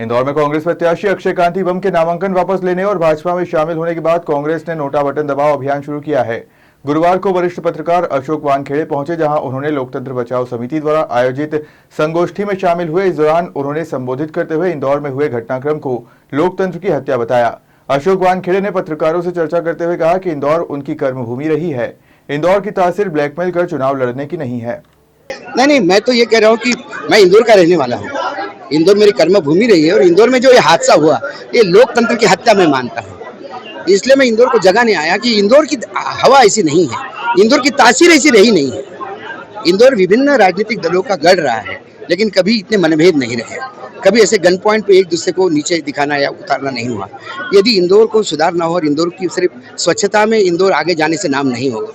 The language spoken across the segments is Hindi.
इंदौर में कांग्रेस प्रत्याशी अक्षय कांति बम के नामांकन वापस लेने और भाजपा में शामिल होने के बाद कांग्रेस ने नोटा बटन दबाओ अभियान शुरू किया है। गुरुवार को वरिष्ठ पत्रकार अशोक वानखेड़े पहुंचे, जहां उन्होंने लोकतंत्र बचाओ समिति द्वारा आयोजित संगोष्ठी में शामिल हुए। इस दौरान उन्होंने संबोधित करते हुए इंदौर में हुए घटनाक्रम को लोकतंत्र की हत्या बताया। अशोक वानखेड़े ने पत्रकारों से चर्चा करते हुए कहा कि इंदौर उनकी कर्मभूमि रही है। इंदौर की तासीर ब्लैकमेल कर चुनाव लड़ने की नहीं है। नहीं, मैं तो ये कह रहा हूँ कि मैं इंदौर का रहने वाला हूँ। इंदौर मेरी कर्मभूमि रही है और इंदौर में जो ये हादसा हुआ, ये लोकतंत्र की हत्या में मानता हूँ। इसलिए मैं इंदौर को जगाने आया कि इंदौर की हवा ऐसी नहीं है, इंदौर की तासीर ऐसी रही नहीं है। इंदौर विभिन्न राजनीतिक दलों का गढ़ रहा है, लेकिन कभी इतने मनभेद नहीं रहे, कभी ऐसे गन पॉइंट पे एक दूसरे को नीचे दिखाना या उतारना नहीं हुआ। यदि इंदौर को सुधारना हो और इंदौर की सिर्फ स्वच्छता में इंदौर आगे जाने से नाम नहीं होगा,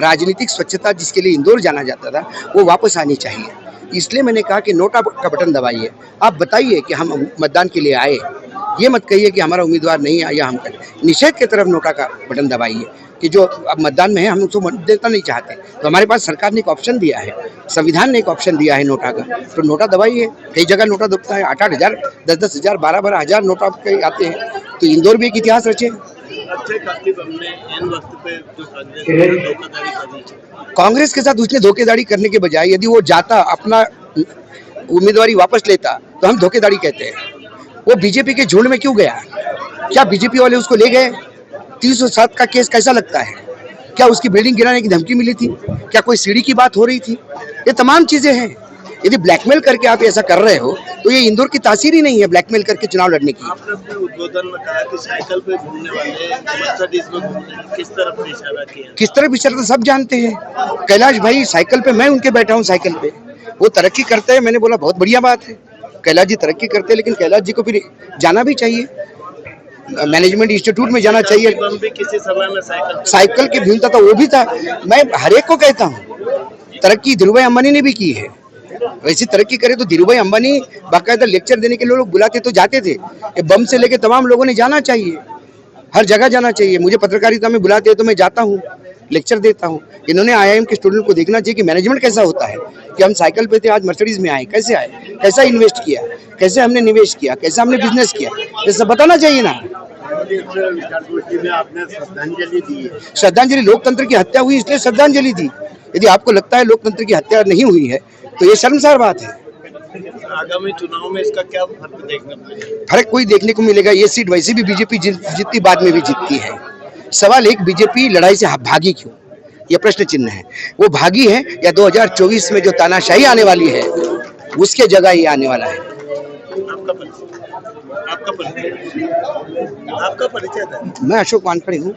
राजनीतिक स्वच्छता जिसके लिए इंदौर जाना जाता था वो वापस आनी चाहिए। इसलिए मैंने कहा कि नोटा का बटन दबाइए, आप बताइए कि हम मतदान के लिए आए, ये मत कहिए कि हमारा उम्मीदवार नहीं आया। हम निषेध की तरफ नोटा का बटन दबाइए कि जो अब मतदान में है हम उसको देना नहीं चाहते, तो हमारे पास सरकार ने एक ऑप्शन दिया है, संविधान ने एक ऑप्शन दिया है नोटा का, तो नोटा दबाइए। कई जगह नोटा दबता है, 8-8 हज़ार, 10-10 हज़ार, 12-12 हज़ार नोटा आते हैं, तो इंदौर भी एक इतिहास रचे। कांग्रेस के साथ उसने धोखेधड़ी करने के बजाय यदि वो जाता, अपना उम्मीदवारी वापस लेता, तो हम धोखेधड़ी कहते हैं। वो बीजेपी के झुंड में क्यों गया? क्या बीजेपी वाले उसको ले गए? 307 का केस कैसा लगता है? क्या उसकी बिल्डिंग गिराने की धमकी मिली थी? क्या कोई सीढ़ी की बात हो रही थी? ये तमाम चीजें हैं। यदि ब्लैकमेल करके आप ऐसा कर रहे हो तो ये इंदौर की तासीर ही नहीं है ब्लैकमेल करके चुनाव लड़ने की। आपने अपने उद्बोधन में कहा कि साइकिल पे घूमने वाले मर्सिडीज में घूमने, किस तरफ इशारा किया? किस तरफ इशारा तो सब जानते हैं। कैलाश भाई साइकिल पे, मैं उनके बैठा हूँ साइकिल पे, वो तरक्की करते हैं। मैंने बोला बहुत बढ़िया बात है, कैलाश जी तरक्की करते हैं, लेकिन कैलाश जी को फिर जाना भी चाहिए, मैनेजमेंट इंस्टीट्यूट में जाना चाहिए। भी किसी समय में साइकिल की भूमिका तो वो भी था। मैं हर एक को कहता हूँ तरक्की धीरूभाई अंबानी ने भी की है, वैसी तरक्की करे तो धीरूभाई अंबानी बाकायदा लेक्चर देने के लिए लोग बुलाते तो जाते थे। बम से लेके तमाम लोगों ने जाना चाहिए, हर जगह जाना चाहिए। मुझे पत्रकारिता में बुलाते हैं तो मैं जाता हूँ, लेक्चर देता हूँ। इन्होंने आईआईएम के स्टूडेंट को देखना चाहिए कि मैनेजमेंट कैसा होता है, कि हम साइकिल पे थे आज मर्सिडीज में आए, कैसे आए, कैसा इन्वेस्ट किया, कैसे हमने निवेश किया, कैसे हमने बिजनेस किया, ये सब बताना चाहिए ना। आपने श्रद्धांजलि दी, श्रद्धांजलि, लोकतंत्र की हत्या हुई इसलिए श्रद्धांजलि दी। यदि आपको लगता है लोकतंत्र की हत्या नहीं हुई है तो ये शर्मसार बात है। आगामी चुनाव में इसका क्या फर्क देखने को मिलेगा? फर्क कोई देखने को मिलेगा। ये सीट वैसे भी बीजेपी जीतती, बाद में भी जीतती है। सवाल एक, बीजेपी लड़ाई से भागी क्यों, ये प्रश्न चिन्ह है। वो भागी है या 2024 में जो तानाशाही आने वाली है उसके जगह ये आने वाला है। आपका परिचय मैं अशोक वानखेड़े हूँ।